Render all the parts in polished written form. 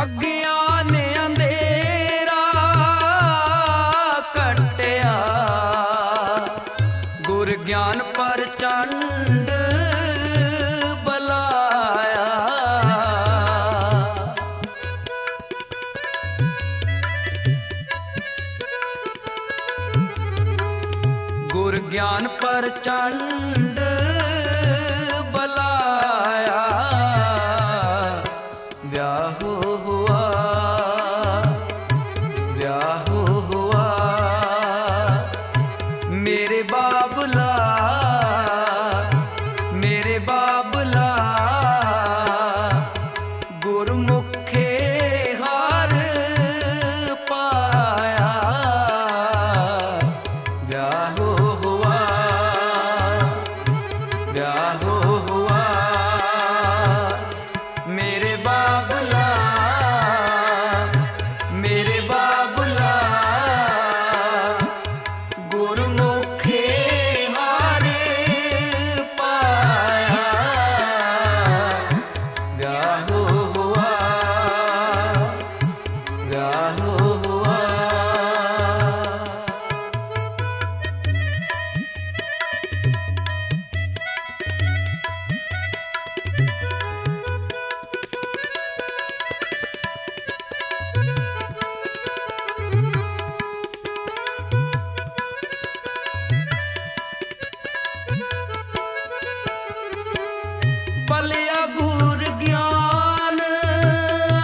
अज्ञान अंधेरा कटिया, गुर ज्ञान प्रचंड बलाया। गुर ज्ञान प्रचंड बलाया, ब्याह हुआ ब्याह हुआ मेरे बाबुला, मेरे बाबुला। गुरमुखे हार पाया, ब्याह हुआ ब्याह हुआ मेरे बाबुला, मेरे बाबुला। गुरमुखे हार पाया, ब्याह हुआ ब्याह हुआ। बलिया गुर ज्ञान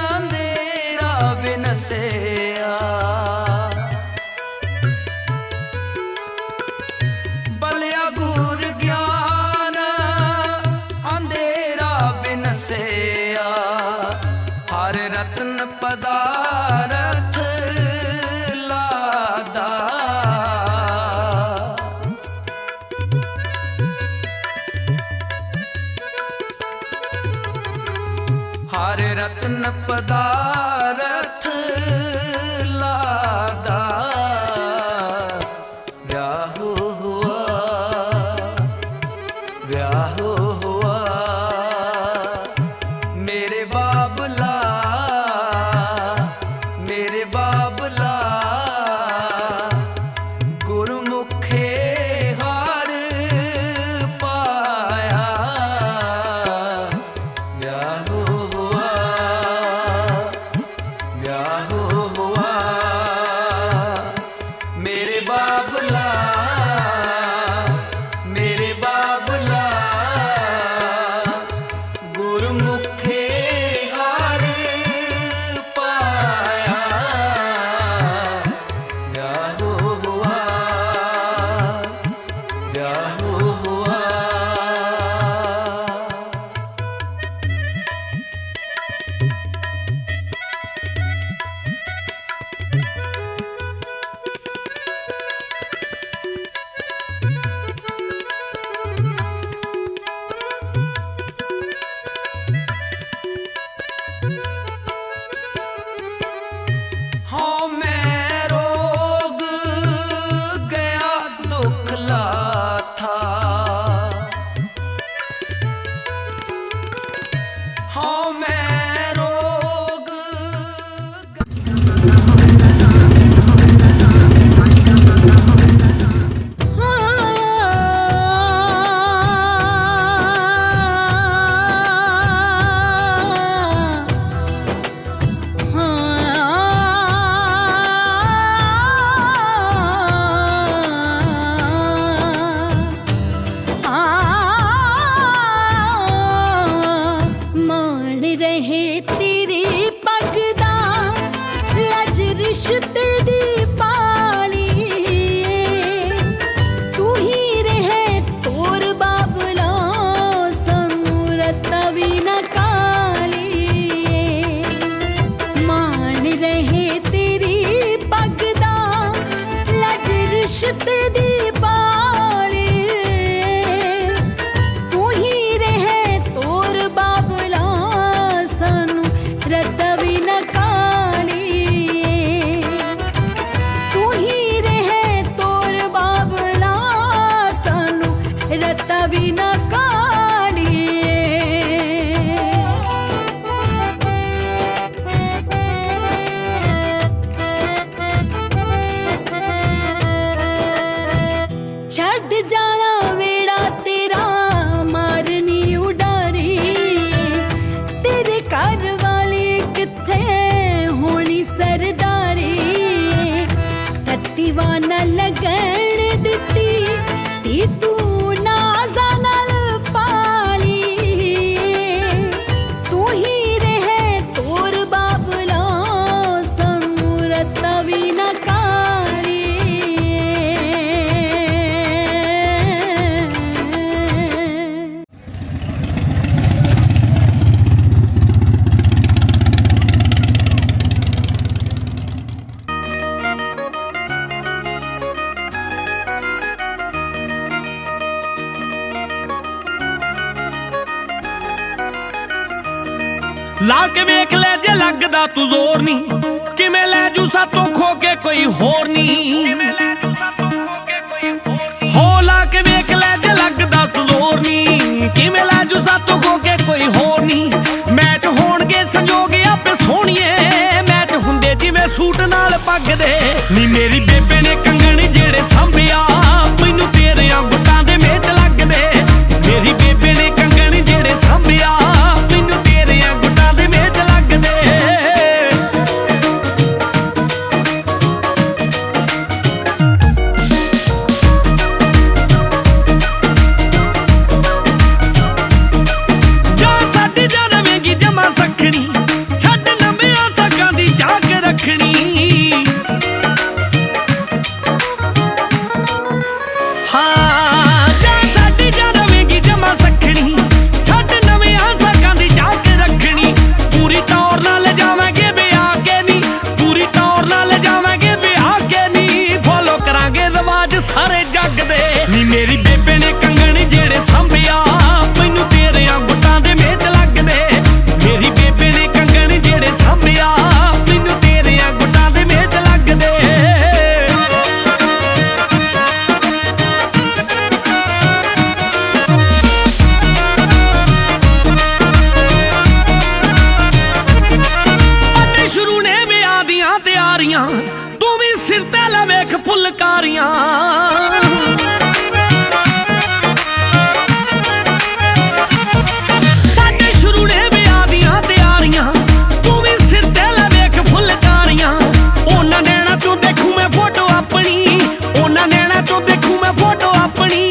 अंधेरा बिनसेया, बलिया गुर ज्ञान अंधेरा बिनसेया। हर रत्न पदारथ लादा, हर रत्न पदारथ लादा। ब्याह हुआ ब्याह हुआ मेरे बाबुला, मेरे बाबुला। गुरमुखे हार पाया, ब्याह हुआ ब्याह हुआ मेरे बाबुला, मेरे बाबुला। गुरमुखे हार पाया, ब्याह हुआ ब्याह हुआ। हाँ मैं रोग गया दुख लाथा, हाँ मैं रोग सरदारी तत्तीवा न लगन दिती ती तू नाजा नाल पाली तू ही रहे तोर बाबला समूरत भी न काली ला के वेख ले जे लगदा तू जोर नी किवें लै जू सातों खो के कोई होर नी हो ला के वेख ले जे लगदा तू जोर नी किवें लै जू सातों खो के कोई होर नी मैच होणगे संजोग आपे सोहणीए मैच हुंदे जिवें सूट नाल पग दे नी मेरी बेबे ने कंगण जेड़े सांभिया मैनू तेरियां गुट्टां दे मेच लगदे मेरी बेबे ने कंगण जेड़े सांभिया मैनू तेरियां गुट्टां दे मेच लगदे जा साडी जा रवेंगी जमा सखणी छड्ड नवियां सगां दी जाग रखणी सारे जग दे नी मेरी बेबे ने कंगण जेड़े सांभिया मैनू तेरियां गुट्टां दे मेच लगदे मेरी बेबे ने कंगण जेड़े सांभिया मैनू तेरियां गुट्टां दे मेच लगदे अड्डे शुरू ने विआह दियां तैयारियां तू भी सिर ते ला वेख फुलकारियां साडे शुरू ने विआह दियां तैयारियां तू भी सिर ते ला वेख फुलकारियां ओना नैना चों देखूं मैं फोटो अपनी ओना नैना चों देखूं मैं फोटो अपनी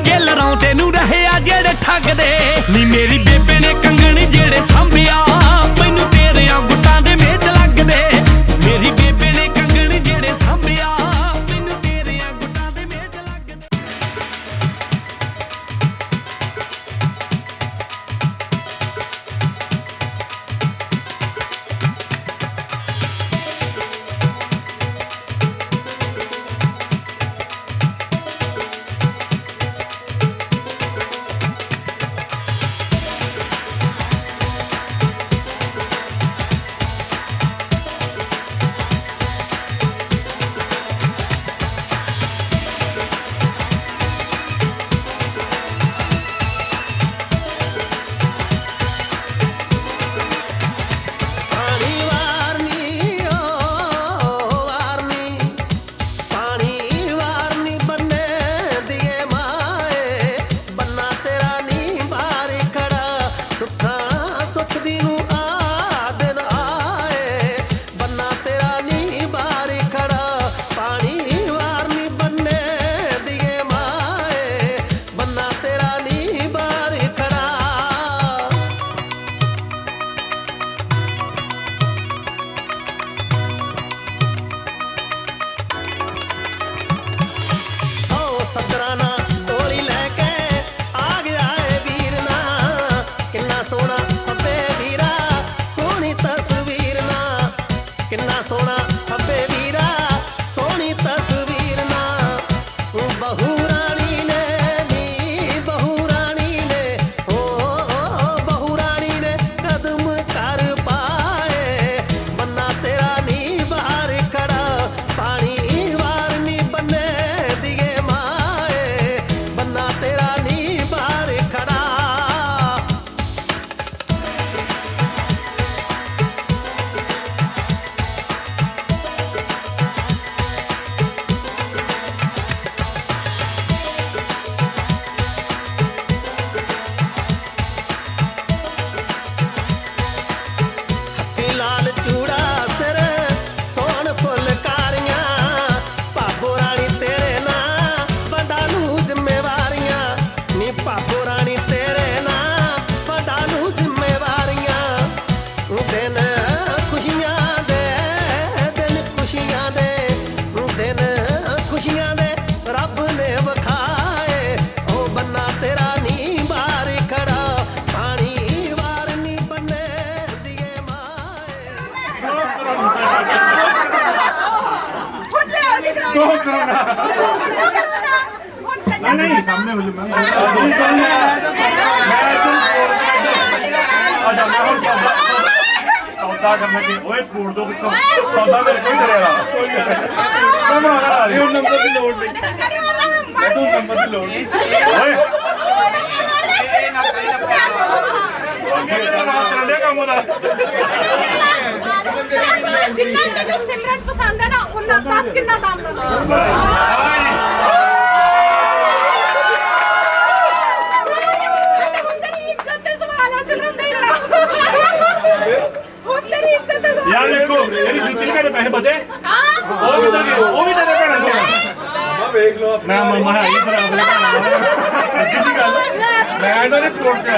गिल रौंदे नूं रहे आ जेड़े ठगदे नी मेरी बेबे ने कंगण जेड़े सांभिया मैनू तेरियां गुट्टां दे मेच लगदे मेरी बेबे ने कंगण जेड़े सांभिया मैनू तेरियां गुट्टां दे मेच लगदे सकराना टोली लैके आ गया है वीरना किन्ना सोना खब्बे वीरा सोनी तस्वीर ना किन्ना सोना खब्बे वीरा सोनी तस्वीर ना बहू रानी ने नी बहू रानी ने ओ बहू रानी ने कदम कर पाए बन्ना तेरा नी बाहर खड़ा पानी वार नी बने दिए बन्ना तेरा नी बाहर खड़ा नहीं सामने हो जाओ सौदा करने की ओए स्कूल दो पिछों सौदा मेरे कोई करेगा मैं बना रहा हूं नंबर की लोड नहीं तू नंबर की लोड नहीं ओए ओके चलो संडे का मुदा जिन्ना तैਨੂੰ ਸਿਮਰਨ ਪਸੰਦ ਹੈ ਨਾ ਉਹਨਾਂ 10 ਕਿੰਨਾ ਦਾਮ ਲਾਉਂਦਾ यार देखो मेरी जुत्ती के पैसे बचे वो किधर गए वो भी तेरे भैन को मैं देख लो मैं मम्मा है इधर अपने भैन जुत्ती गल मैं इधर स्पोर्ट पे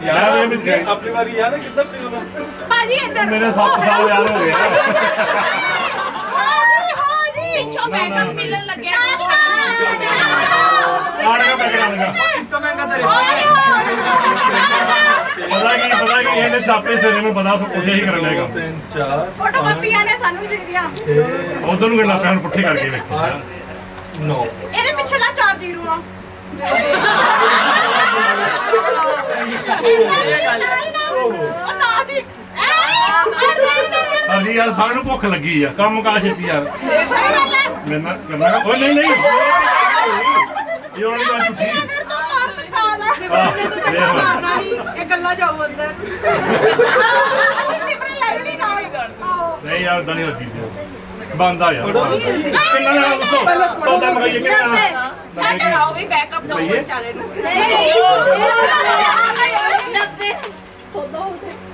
यार ये मिस गए अपनी बारी याद है किधर से ਭਾਜੀ ਇੱਧਰ मेरे 7 साल यार हो गए ਹਾਜੀ ਪਿੱਛੋਂ ਬੈਕਅਪ ਮਿਲਣ ਲੱਗਿਆ आड़ का पैकेट आएगा ਇਸ ਤੋਂ ਮਹਿੰਗਾ ਤੇਰੇ पता की ਇਹਨੇ ਛਾਪੇ ਸਿਰੇ ਨੂੰ ਪਤਾ ਉੱਥੇ ਹੀ ਕਰਨ ਲੱਗਾ 3 4 ਫੋਟੋ ਕਾਪੀਆਂ ਨੇ ਸਾਨੂੰ ਵੀ ਚਾਹੀਦੀਆਂ ਉਧਰ ਨੂੰ ਕਿੰਨਾ ਪੈਣ ਪੁੱਠੇ ਕਰਕੇ ਵੇਖੋ 9 ਇਹਦੇ ਪਿੱਛੇ ਨਾ 4 ਜ਼ੀਰੋ ਆ ਉਹ ਨਾ ਜੀ ਹਾਂਜੀ ਯਾਰ ਸਾਨੂੰ ਭੁੱਖ ਲੱਗੀ ਆ ਕੰਮ ਕਾ ਛੇਤੀ ਯਾਰ ਮੈਂ ਨਾ ਕਰਨਾ ਓਏ ਨਹੀਂ ਨਹੀਂ ਇਹ ਵਾਲੀ ਗੱਲ ਝੂਠੀ ਇਹ ਗੱਲਾਂ ਜਾਓ ਅੰਦਰ ਅਸੀਂ ਸਿਮਰਨ ਲੈ ਲਈ ਨਾ ਨਹੀਂ ਯਾਰ ਤਾਂ ਨਹੀਂ ਹੋਤੀ ਬੰਦਾ ਯਾਰ ਕਿੰਨਾ ਲੈਣਾ ਦੱਸੋ ਸੌਦਾ ਮੰਗਾਈਏ ਕਿੰਨਾ ਲੈਣਾ ਕਰਾਓ ਵੀ ਬੈਕਅਪ ਦੋ ਵਿਚਾਰੇ ਨੂੰ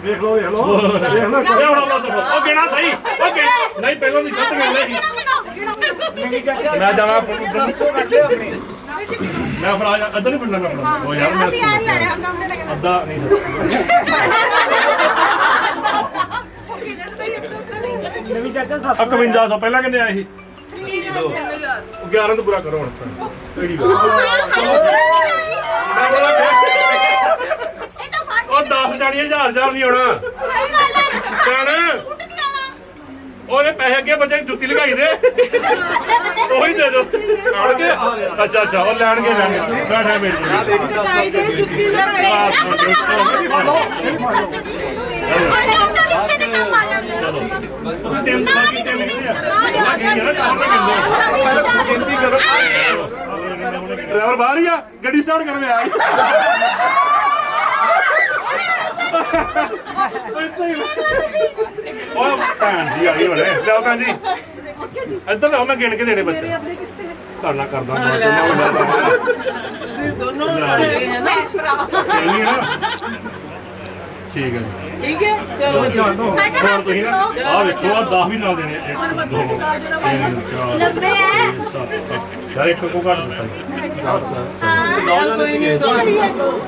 ਵੇਖ ਲਓ ਇਹ ਹੁਣ ਆਪਣਾ ਤਰਫ ਉਹ ਗਿਣਾ ਸਹੀ ਉਹ ਨਹੀਂ ਪਹਿਲਾਂ ਦੀ ਗਲਤ ਗੱਲ ਹੈ ਮੈਂ ਜਾਣਾ ਮੈਂ ਫਿਰ ਅੱਧਾ ਨਹੀਂ ਪਿੰਡਾਂ ਮੈਂ ਆਪਣਾ ਉਹ ਯਾਰ ਮੈਂ ਅਸੀਂ ਆ ਲੈ ਰਹੇ ਹਾਂ ਅੱਧਾ ਨਹੀਂ 5100 ਪਹਿਲਾਂ ਕਿੰਨੇ ਆਏ ਸੀ 11 ਤੋਂ ਪੂਰਾ ਕਰੋ ਹੁਣ ਕਿਹੜੀ ਗੱਲ ਉਹ 10 ਜਾਣੀਆਂ 1000 ਨਹੀਂ ਆਉਣਾ ਕਣ ਉਹਨੇ ਪੈਸੇ ਅੱਗੇ ਬੱਚੇ ਜੁੱਤੀ ਲਗਾਈ ਦੇ ਉਹੀ ਦੇ ਦੋ ਆਣਗੇ ਅੱਛਾ ਅੱਛਾ ਉਹ ਲੈਣਗੇ ਬੈਠਾ ਬੈਠ ਡਰਾਈਵਰ ਬਾਹਰ ਹੀ ਆ ਗੱਡੀ ਸਟਾਰਟ ਕਰਨ ਆਇਆ ਉਹ ਭੈਣ ਜੀ ਆਈ ਹੋਣੇ ਲਿਆਓ ਭੈਣ ਜੀ ਇੱਧਰ ਲਿਆਓ ਮੈਂ ਗਿਣ ਕੇ ਦੇਣੇ ਬੱਚੇ ਤੁਹਾਡਾ ਕਰਦਾ ਤੁਸੀਂ ਦੋਨੋਂ ਲੜੇ ਹੈ ਨਾ ਠੀਕ ਹੈ ਠੀਕ ਹੈ ਚਲੋ ਸਾਡਾ ਹੋਰ ਤੁਸੀਂ ਨਾ ਆ ਵੇਖੋ ਆ 10 ਵੀ ਨਾਲ ਦੇਣੇ 1 2 3 4 ਯਾਰ ਇੱਕ ਕੋ ਕੱਢ ਦਿੱਤਾ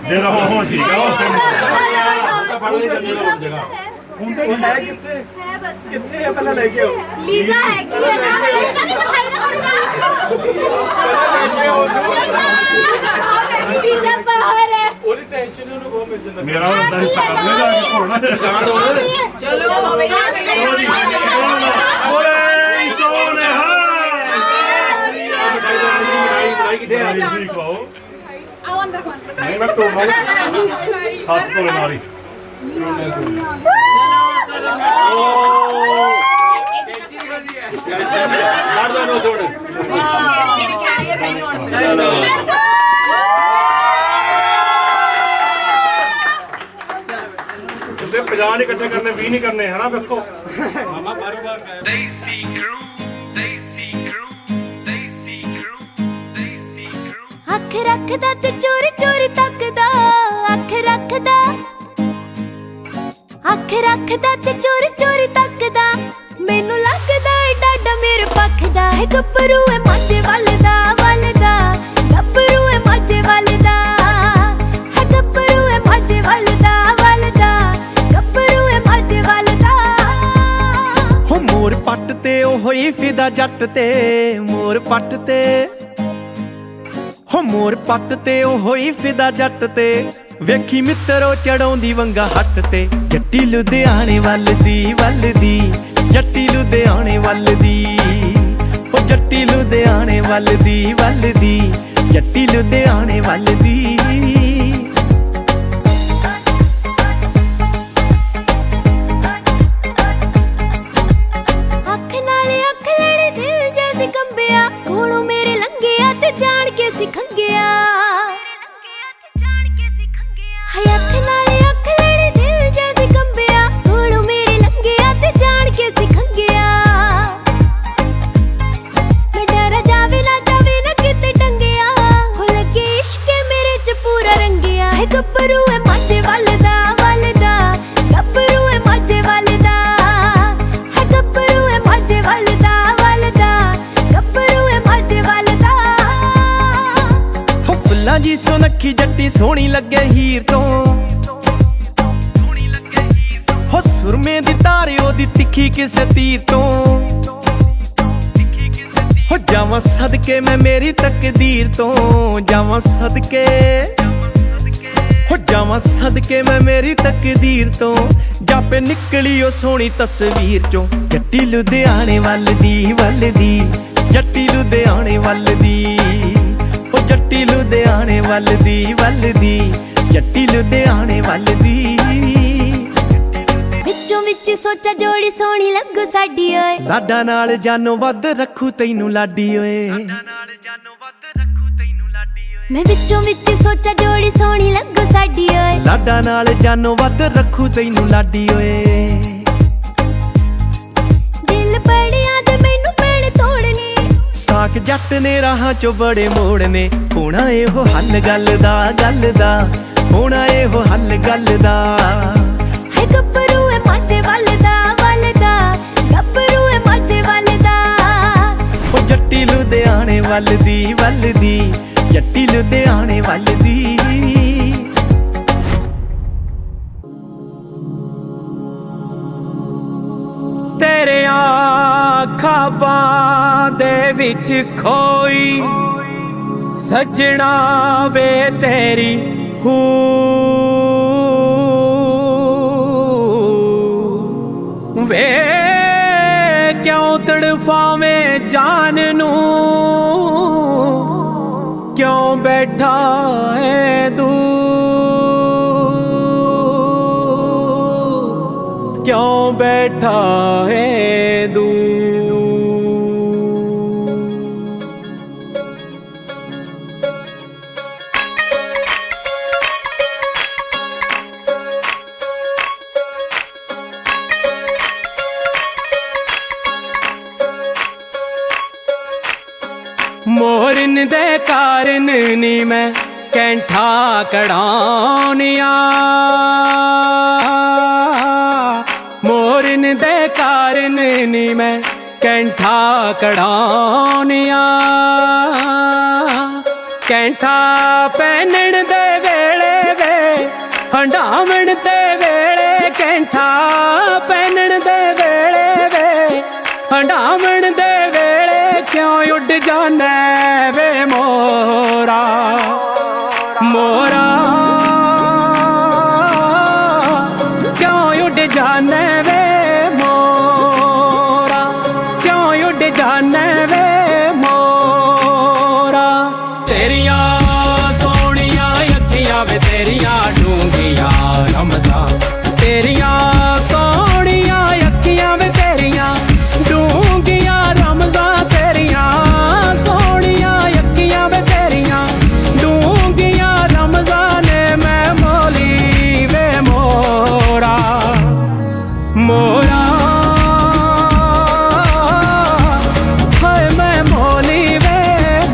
ਦੇ ਰਹਾ ਹੁਣ ਠੀਕ ਆ ਹੁਣ ਤੇ ਹੈ ਕਿੱਥੇ ਹੈ ਬਸ ਕਿੱਥੇ ਹੈ ਪਹਿਲਾਂ ਲੈ ਕੇ ਆਓ ਲੀਜ਼ਾ ਹੈਗੀ ਹੈ ਨਾ ਲੀਜ਼ਾ ਦੀ ਮਿਠਾਈ ਦਾ ਲੀਜ਼ਾ ਬਾਹਰ ਹੈ ਉਹਦੀ ਟੈਨਸ਼ਨ ਉਹਨੂੰ ਬਹੁਤ ਮਿਲ ਜਾਂਦਾ ਮੇਰਾ ਹੁੰਦਾ ਹਿੱਸਾ ਕਰ ਲੈਗਾ ਹੋਣਾ ਚਲੋ ਭਈਆ ਓਏ ਸੋਨੇ ਹਾਂ ਨਹੀਂ ਖਾਓ ਆਓ ਅੰਦਰ ਖਾਣ ਨਹੀਂ ਮੈਂ ਤੋੜਨਾ ਹੱਥ ਤੋੜ ਮਾਰੀ ਕਹਿੰਦੇ 50 ਨਹੀਂ ਇਕੱਠੇ ਕਰਨੇ 20 ਨਹੀਂ ਕਰਨੇ ਹਨਾ ਵੇਖੋ ਮਾਮਾ ਬਾਰ-ਬਾਰ Daisy Crew, Daisy Crew, Daisy Crew, Daisy Crew. ਅੱਖ ਰੱਖਦਾ ਤੇ ਚੋਰੀ ਚੋਰੀ ਤੱਕਦਾ ਅੱਖ ਰੱਖਦਾ ਤੇ ਚੋਰੀ ਚੋਰੀ ਤੱਕਦਾ ਮੈਨੂੰ ਲੱਗਦਾ ਏ ਡਾਡਾ ਮੇਰੇ ਪੱਖ ਦਾ ਹੈ ਗੱਭਰੂ ਏ ਮਾਝੇ ਵੱਲਦਾ ਗੱਭਰੂ ਏ ਮਾਝੇ ਵੱਲਦਾ ਹੈ ਗੱਭਰੂ ਏ ਮਾਝੇ ਵੱਲਦਾ ਗੱਭਰੂ ਏ ਮਾਝੇ ਵੱਲਦਾ ਹੋ ਮੋਰ ਪੱਟ ਤੇ ਉਹ ਹੋਈ ਫਿਦਾ ਜੱਟ ਤੇ ਮੋਰ ਪੱਟ ਤੇ ਹੋ ਮੋਰ ਪੱਟ ਤੇ ਉਹ ਹੋਈ ਫਿਦਾ ਜੱਟ ਤੇ ਵੇਖੀ ਮਿੱਤਰੋ ਚੜਾਉਂਦੀ ਵੰਗਾ ਹੱਟ ਤੇ ਜੱਟੀ ਲੁਧਿਆਣੇ ਵੱਲ ਦੀ ਜੱਟੀ ਲੁਧਿਆਣੇ ਵੱਲ ਦੀ ਉਹ ਜੱਟੀ ਲੁਧਿਆਣੇ ਵੱਲ ਦੀ ਜੱਟੀ ਲੁਧਿਆਣੇ ਵੱਲ ਦੀ ਅੱਖ ਨਾਲ ਅੱਖ ਲੜੇ ਦਿਲ ਜੈਸੇ ਕੰਬਿਆ ਕੋਲੋਂ ਮੇਰੇ ਲੰਘਿਆ ਤੇ ਜਾਣ ਕੇ ਸਿਖੰਗਿਆ ਹਾਏ ਅੱਖ ਨਾਲ ਅੱਖ ਲੜੇ ਦਿਲ ਜੈਸੇ ਕੰਬਿਆ ਕੋਲੋਂ ਮੇਰੇ ਲੰਘਿਆ ਤੇ ਜਾਣ ਕੇ ਸਿਖੰਗਿਆ ਮੈਂ ਡਰ ਜਾਵੇ ਨਾ ਕਿਤੇ ਟੰਗਿਆ ਹੋ ਲੱਗੇ ਇਸ਼ਕ ਮੇਰੇ ਚ ਪੂਰਾ ਰੰਗਿਆ ਹੈ ਗੱਭਰੂ ਹੈ ਮਾਝੇ ਵੱਲ ਦਾ ਗੱਭਰੂ ਹੈ ਮਾਝੇ ਵੱਲ ਦਾ ਹੈ ਗੱਭਰੂ ਹੈ ਮਾਝੇ ਵੱਲ ਦਾ ਗੱਭਰੂ ਹੈ ਮਾਝੇ ਵੱਲ ਦਾ ਹੋ ਫੁੱਲਾਂ ਜੀ ਸੁਨੱਖੀ ਜੱਟੀ ਸੋਹਣੀ ਲੱਗੇ ਹੀਰ ਤੋਂ ਹੋ ਸੁਰਮੇ ਦੀ ਤਾਰੇ ਉਹਦੀ ਤਿੱਖੀ ਕਿਸੇ ਤੀਰ ਤੋਂ ਹੋ ਜਾਵਾਂ ਸਦਕੇ ਮੈਂ ਮੇਰੀ ਤਕਦੀਰ ਤੋਂ ਜਾਵਾਂ ਸਦਕੇ ਹੋ ਜਾਵਾਂ ਸਦਕੇ ਮੈਂ ਮੇਰੀ ਤਕਦੀਰ ਤੋਂ ਜਾਪੇ ਨਿਕਲੀ ਉਹ ਸੋਹਣੀ ਤਸਵੀਰ ਚੋਂ ਜੱਟੀ ਲੁਧਿਆਣੇ ਵੱਲ ਦੀ ਜੱਟੀ ਲੁਧਿਆਣੇ ਵੱਲ ਦੀ ਉਹ ਜੱਟੀ ਲੁਧਿਆਣੇ ਵੱਲ ਦੀ ਜੱਟੀ ਲੁਧਿਆਣੇ ਵੱਲ ਦੀ ਵਿੱਚ ਸੋਚਾ ਜੋੜੀ ਸੋਹਣੀ ਲੱਗੂ ਸਾਡੀ ਓਏ ਲਾਡਾ ਨਾਲ ਜਾਨੋਂ ਵੱਧ ਰੱਖੂ ਤੈਨੂੰ ਲਾਡੀ ਓਏ ਮੈਂ ਵਿੱਚ ਸੋਚਾ ਜੋੜੀ ਸੋਹਣੀ ਲੱਗੂ ਸਾਡੀ ਓਏ ਲਾਡਾ ਨਾਲ ਜਾਨੋਂ ਵੱਧ ਰੱਖੂ ਤੈਨੂੰ ਲਾਡੀ ਓਏ ਦਿਲ ਬੜਿਆਂ ਤੇ ਮੈਨੂੰ ਪੈਣ ਤੋੜਨੇ ਸਾਕ ਜੱਟ ਨੇ ਰਾਹਾਂ ਚੋਂ ਬੜੇ ਮੋੜਨੇ ਹੋਣਾ ਇਹੋ ਹੱਲ ਗੱਲ ਦਾ ਹੋਣਾ ਇਹੋ ਹੱਲ ਗੱਲ ਦਾ ਹੈ ਗੱਭਰੂ ਹੈ ਮਾਝੇ ਵੱਲ ਦਾ ਗੱਭਰੂ ਹੈ ਮਾਝੇ ਵੱਲ ਦਾ ਉਹ ਜੱਟੀ ਲੁਧਿਆਣੇ ਵੱਲ ਦੀ ਜੱਟੀ ਲੁਧਿਆਣੇ ਵੱਲ ਦੀ ਤੇਰਿਆਂ ਖਾਬਾਂ ਦੇ ਵਿੱਚ ਖੋਈ ਸੱਜਣਾ ਵੇ ਤੇਰੀ ਵੇ ਕਿਉਂ ਤੜਫਾਵੇਂ ਜਾਨ ਨੂੰ ਕਿਉਂ ਬੈਠਾ ਏ ਕਿਉਂ ਬੈਠਾ ਏ ਮੋਰਨ ਦੇ ਕਾਰਨ ਨੀ ਮੈਂ ਕੈਂਠਾ ਕਢਾਉਣਿਆ ਮੋਰਨ ਦੇ ਕਾਰਨ ਨੀ ਮੈਂ ਕੈਂਠਾ ਕਢਾਉਣਿਆ ਕੈਂਠਾ ਪਹਿਨਣ ਦੇ ਵੇਲੇ ਵੇ ਹੰਡਾਵਣ ਦੇ ਵੇਲੇ ਕੈਂਠਾ ਪਹਿਨਣ ਦੇ ਵੇਲੇ ਵੇ ਹੰਡਾਵਣ ਦੇ ਵੇਲੇ ਕਿਉਂ ਉੱਡ ਜਾਣਾ ਵੇ ਮੋਰਾ ਕਿਉਂ ਉੱਡ ਜਾਣਾ ਵੇ ਮੋਰਾ ਕਿਉਂ ਉੱਡ ਜਾਣਾ ਵੇ ਮੋਰਾ ਤੇਰੀਆਂ ਸੋਹਣੀਆਂ ਅੱਖੀਆਂ ਵੇ ਤੇਰੀਆਂ ਡੂੰਘੀਆਂ ਰਮਜ਼ਾਂ ਤੇਰੀਆਂ ਸੋਹਣੀਆਂ ਅੱਖੀਆਂ ਵੇ ਤੇਰੀਆਂ ਡੂੰਘੀਆਂ ਰਮਜ਼ਾਂ ਤੇਰੀਆਂ ਸੋਹਣੀਆਂ ਅੱਖੀਆਂ ਵੇ ਤੇਰੀਆਂ ਡੂੰਘੀਆਂ ਰਮਜ਼ਾਂ ਨੇ ਮੈਂ ਮੋਲੀ ਵੇ ਮੋਰਾ ਹਾਏ ਮੈਂ ਮੋਲੀ ਵੇ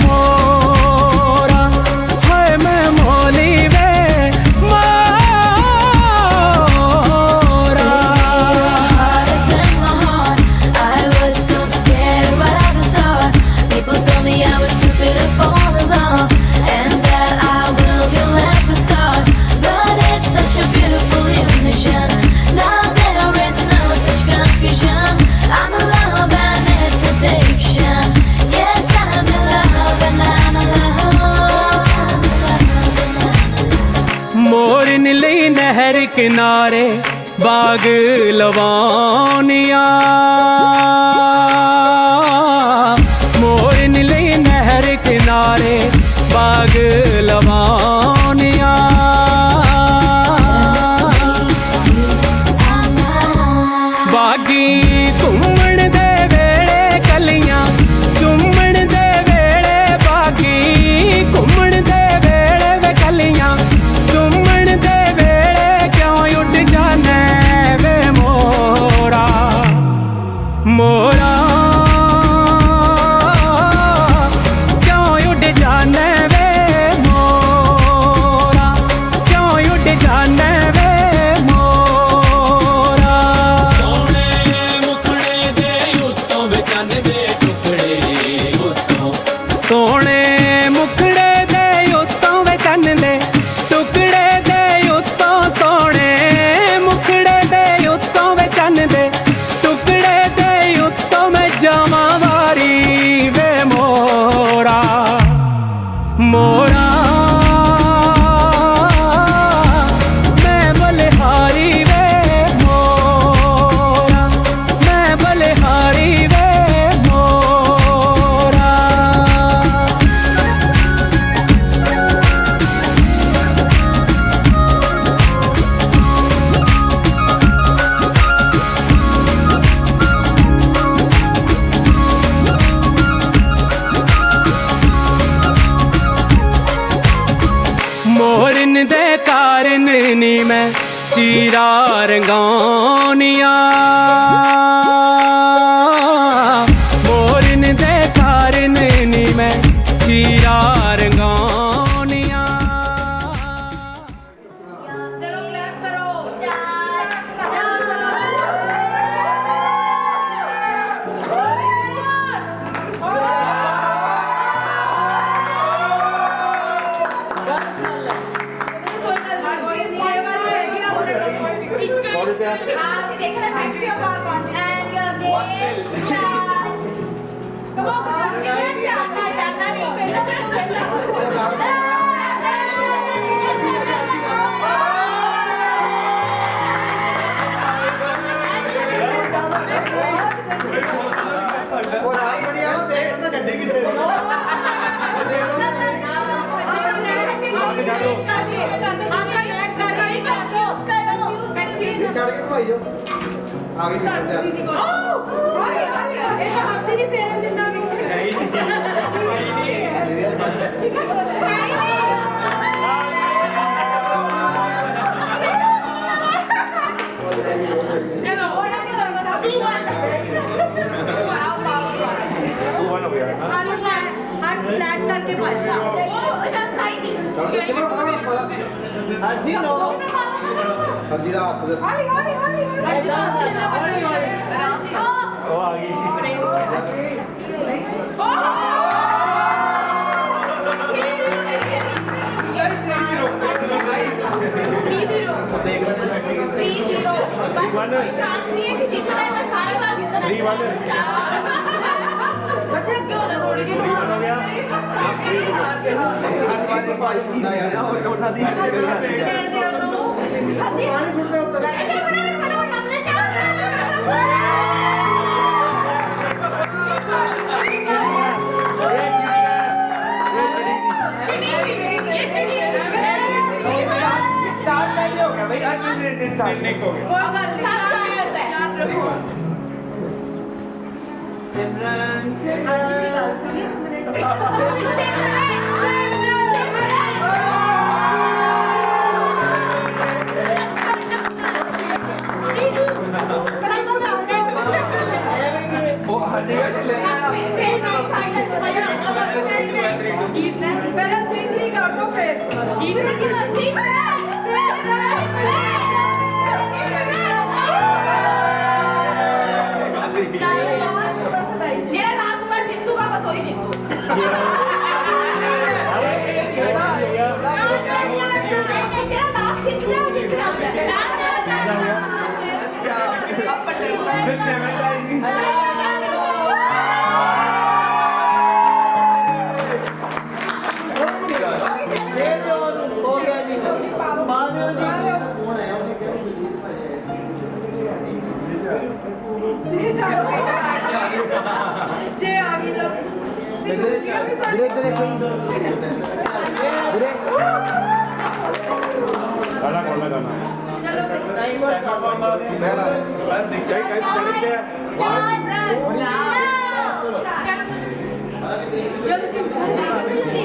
ਮੋਰਾ ਹਾਏ ਮੈਂ ਮੋਲੀ ਵੇ ਮੋਰਾ But it's such a beautiful illusion. Now that I'm raising, I was किनारे बाग लवानिया मोरन ले नहर किनारे बाग लवानिया बागी घूमण दे वेले कलियां चुम्मण दे वेले बागी घूमण दे वेले वे कलियां चुम्मण दे वेले क्यों उठ जाने वे मोरा मोरा क्यों उठ जाने वे मोरा क्यों उठ जाने वे मोरा सोने मुखड़े दे उत्तों विचन दे टुकड़े उत्तों सोने मुखड़े दे उत्तों विचन दे टुकड़े दे उत्तों सोने मुखड़े दे उत्तों विचन दे टुकड़े दे उत्तों मैं जावां वारी वे मोरा मोरा मैं बलिहारी वे मोरा मैं बलिहारी वे मोरा मोरन दे कारण नी मैं चीरा रंगानिया मोरन दे कारण नी मैं चीरा रंगानिया चलो क्लैप करो देखना फैक्ट्री बार ਚੜ ਕੇ ਭਾਈ ਜੋ ਆ ਗਈ ਜਿੱਤੇ ਆ ਇਹ ਹੱਥ ਨਹੀਂ ਫੇਰਨ ਦਿੰਦਾ ਵੀ ਹੈ ਹੀ ਚਲੋ हाथ फ्लैट करके ਹਰਜੀ ਦਾ ਹੱਥ ਦੇ ਉਹ ਆ ਗਈ बच्चा क्यों ना थोड़ी जी हो गया ਨਾ ਯਾਰ ਉਹਨਾਂ ਦੀ लेन दे ਉਹਨੂੰ ਹਾਂਜੀ ਪਾਣੀ ਸੁੱਟਦੇ ਉੱਤਰ कोई बात नहीं सारा आता है सिमरन पहले 3-3 कर दो फिर जेड़ा लास्ट बार जीतूगा बस वही जीतू जेड़ा लास्ट जीतूगा वो जीतूगा फिर 7 आएगी हो गया जी ਜੇ ਆ ਗਈ ਤਾਂ ਵੀਰੇ गाना कौन सा गाना ਮੈਂ ਲਾ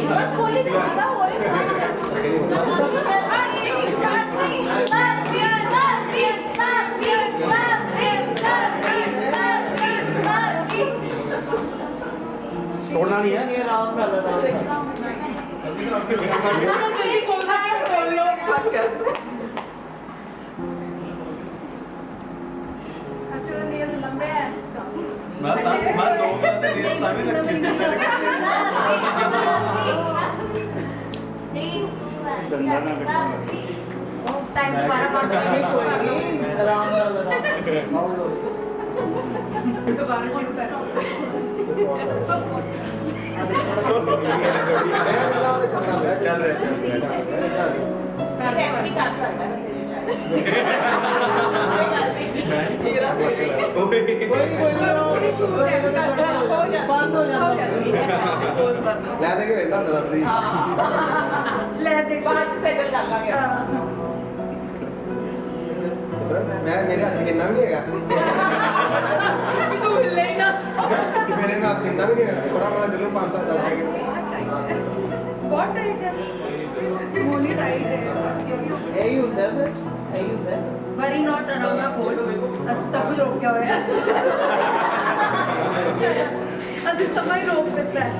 बस बोली से ज्यादा हो छोड़ना नहीं है चलिए कौन सा बोल लो टाइम दोबारा बात करेंगे आराम दोबारा शुरू करो ਚੱਲ ਰਿਹਾ ਲੈ ਦੇ ਕੇ ਵੇਖਦਾ ਦਰਦੀ ਲੈ ਦੇ ਬਾਅਦ ਸੈਟਲ ਕਰ ਲਾਂਗੇ ਮੈਂ ਮੇਰੇ ਹੱਥ 'ਚ ਕਿੰਨਾ ਵੀ ਨਹੀਂ ਹੈਗਾ ਕਿ ਤੂੰ ਹਿੱਲੇ ਹੀ ਨਾ ਮੇਰੇ ਨਾਲ ਹੱਥ ਇੰਨਾ ਵੀ ਨਹੀਂ ਹੈਗਾ ਥੋੜਾ ਮੈਂ ਜ਼ਰੂਰ 5-7 ਦੱਸ ਦੇਗਾ ਬਹੁਤ ਟਾਈਟ ਹੈ ਮੋਨੀ ਟਾਈਟ ਹੈ ਇਹੀ ਹੁੰਦਾ ਫਿਰ ਇਹੀ ਹੁੰਦਾ ਵਰੀ ਨਾਟ ਅਰਾਊਂਡ ਆ ਕੋਲ ਅਸੀਂ ਸਭ ਕੁਝ ਰੋਕਿਆ ਹੋਇਆ ਅਸੀਂ ਸਮਾਂ ਹੀ ਰੋਕ ਦਿੱਤਾ ਹੈ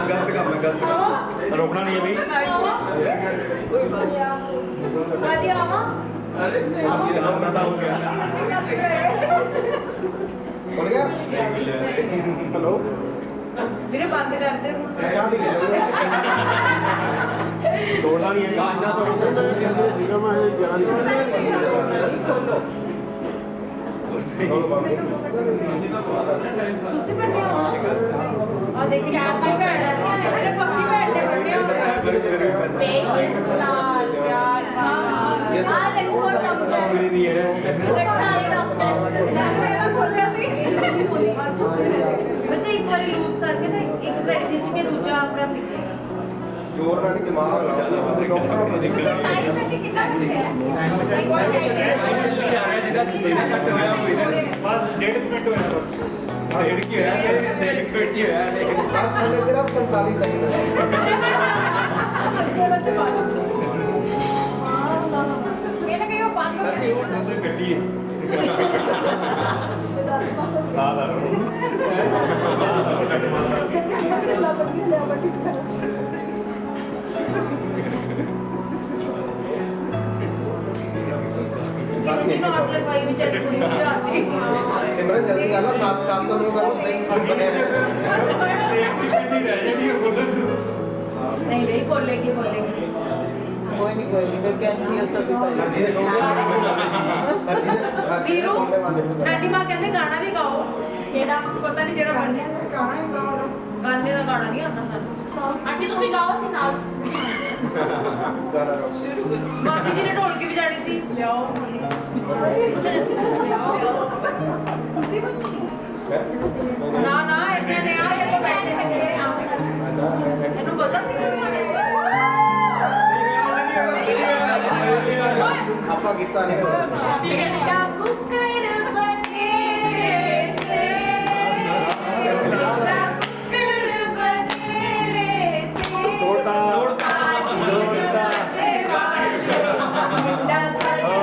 ਗਲਤ ਕੰਮ ਹੈ ਗਲਤ रोकना नहीं है भाई ਬਾਜੀ ਆਵਾ ਚੱਲਦਾ ਤਾਂ ਹੋ ਗਿਆ ਹੋ ਗਿਆ ਹੈਲੋ ਵੀਰੇ ਬੰਦ ਕਰ ਦੇ ਚਾਹ ਵੀ ਲੈ ਲਓ छोड़ना नहीं है ਗਾਣਾ ਤੋਂ ਸੀਗਾ ਮੈਂ ਜਾਨ ਤੁਸੀਂ ਬੰਦੇ ਹੋ ਆ ਦੇਖੀ ਆਪ ਦੀ ਭੈਣ ਹੈ ਇਹਨੇ ਪੱਕੀ ਭੈਣ ਨੇ ਬੰਦੇ ਹੋ ਪੇਸ਼ੈਂਸ ਨਾਲ ਪਿਆਰ ਮੇਰੀ ਨਹੀਂ ਹੈ ਇਹਦਾ ਖੋਲਿਆ ਸੀ ਬੱਚੇ ਇੱਕ ਵਾਰੀ ਲੂਜ਼ ਕਰਕੇ ਨਾ ਇੱਕ ਬ੍ਰੈਕ ਖਿੱਚ ਕੇ ਦੂਜਾ ਆਪਣਾ ਨਿਕਲੇ ਜ਼ੋਰ ਨਾਲ ਦਿਮਾਗ ਲਾਓ बस 1.5 मिनट होया बस ਡੇਢ ਕੀ ਹੋਇਆ ਡੇਢ ਮਿੰਟ ਹੀ ਹੋਇਆ ਬਸ ਥੱਲੇ ਸਿਰਫ 47 ਸੈਕਿੰਡ ਇਹਨੇ ਕਹੀ ਉਹ ਬੰਦ ਹੋ ਗਿਆ ਗੱਡੀ किसी ने नोट लगवाई बेचारी कुड़ी नहीं आती ਸਿਮਰਨ ਜਲਦੀ ਕਰ ਲਾ 7 ਤੋਂ 9 ਕਰ ਹੁੰਦੇ नहीं नहीं खोलेगी खोलेगी ਕੋਈ ਨਹੀਂ ਫਿਰ ਕੈਂਚੀ ਅਸਰ ਵੀ ਪਾਈ ਹਰਜੀ ਦੇ ਵੀਰੂ ਨਾਨੀ ਮਾਂ ਕਹਿੰਦੇ ਗਾਣਾ ਵੀ ਗਾਓ ਕਿਹੜਾ ਪਤਾ ਨਹੀਂ ਜਿਹੜਾ ਮਰਜ਼ੀ ਗਾਣਾ ਹੀ ਗਾਓ ਗਾਣੇ ਦਾ ਗਾਣਾ ਨਹੀਂ ਆਉਂਦਾ ਸਾਨੂੰ ਆਂਟੀ ਤੁਸੀਂ ਗਾਓ ਸੀ ਨਾਲ ਸ਼ੁਰੂ ਕਰੋ ਮਾਮੀ ਜੀ ਨੇ ਢੋਲਕੀ ਵਜਾਣੀ ਸੀ ਲਿਆਓ ਨਾ ਨਾ ਇੱਥੇ ਨੇ ਆ ਜਦੋਂ ਬੈਠੇ ਨੇ ਮੇਰੇ ਇਹਨੂੰ ਪਤਾ ਸੀ ਆਪਾਂ ਕੀਤਾ ਨਹੀਂ ਮੇਰਾ ਕੁੱਕੜ ਬਣੇ ਰੇ ਤੇ ਮੇਰਾ ਕੁੱਕੜ ਬਣੇ ਰੇ ਸੇ तोड़ता ਮੁੰਡਾ ਸਜਦਾ